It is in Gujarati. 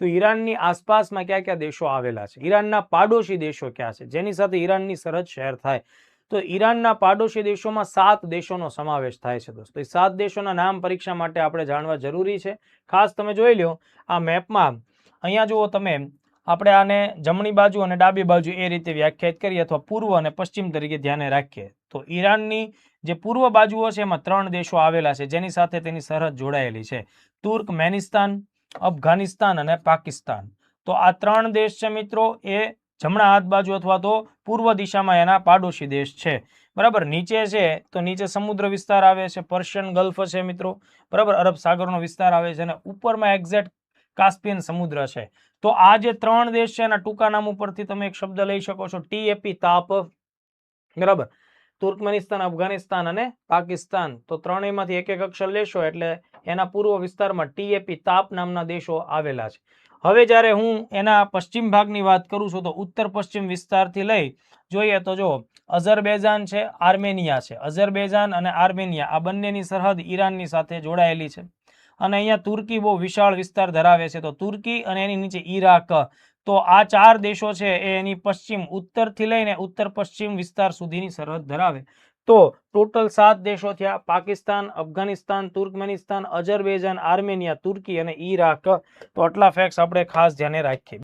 તો ઈરાનની આસપાસમાં કયા કયા દેશો આવેલા છે, ઈરાનના પાડોશી દેશો ક્યાં છે જેની સાથે ઈરાનની સરહદ શેર થાય, તો ઈરાનના પાડોશી દેશોમાં 7 દેશોનો સમાવેશ થાય છે દોસ્તો. એ 7 દેશોના નામ પરીક્ષા માટે આપણે જાણવા જરૂરી છે. ખાસ તમે જોઈ લો આ મેપમાં, અહીંયા જુઓ તમે, આપણે આને જમણી બાજુ અને ડાબી બાજુ એ રીતે વ્યાખ્યાયિત કરીએ અથવા પૂર્વ અને પશ્ચિમ તરીકે ધ્યાને રાખીએ. તો ઈરાનની જે પૂર્વ બાજુઓ છે એમાં 3 દેશો આવેલા છે જેની સાથે તેની સરહદ જોડાયેલી છે, તુર્કમેનિસ્તાન, અફઘાનિસ્તાન અને પાકિસ્તાન. તો આ 3 દેશ છે મિત્રો, એ જમણા હાથ બાજુ અથવા તો પૂર્વ દિશામાં એના પાડોશી દેશ છે. બરાબર. નીચે છે તો નીચે સમુદ્ર વિસ્તાર આવે છે, પર્શિયન ગલ્ફ છે મિત્રો, બરાબર, અરબ સાગરનો વિસ્તાર આવે છે, અને ઉપરમાં એક્ઝેક્ટ કાસ્પિયન સમુદ્ર છે. તો આ જે 3 દેશ છે એના ટૂંકા નામ ઉપરથી તમે એક શબ્દ લઈ શકો છો, TAP, તાપ. બરાબર. તુર્કમેનિસ્તાન, અફઘાનિસ્તાન અને પાકિસ્તાન. તો ત્રણેયમાંથી એક એક અક્ષર લેશો એટલે એના પૂર્વ વિસ્તારમાં TAP, તાપ નામના દેશો આવેલા છે. હવે જ્યારે હું એના પશ્ચિમ ભાગની વાત કરું છું તો ઉત્તર પશ્ચિમ વિસ્તારથી લઈ જોઈએ તો જો અઝરબૈજાન છે, આર્મેનિયા છે. અઝરબૈજાન અને આર્મેનિયા આ બંનેની સરહદ ઈરાનની સાથે જોડાયેલી છે. અને અહીંયા તુર્કી બહુ વિશાળ વિસ્તાર ધરાવે છે, તો તુર્કી અને એની નીચે ઈરાક. તો આ 4 દેશો છે એ એની પશ્ચિમ, ઉત્તરથી લઈને ઉત્તર પશ્ચિમ વિસ્તાર સુધીની સરહદ ધરાવે. તો ટોટલ 7 દેશો થયા, Pakistan, Afghanistan, Turkmenistan, Azerbaijan, Armenia, Turkey અને ઈરાક. તો આટલા ફેક્ટ્સ આપણે ખાસ ધ્યાને રાખીએ.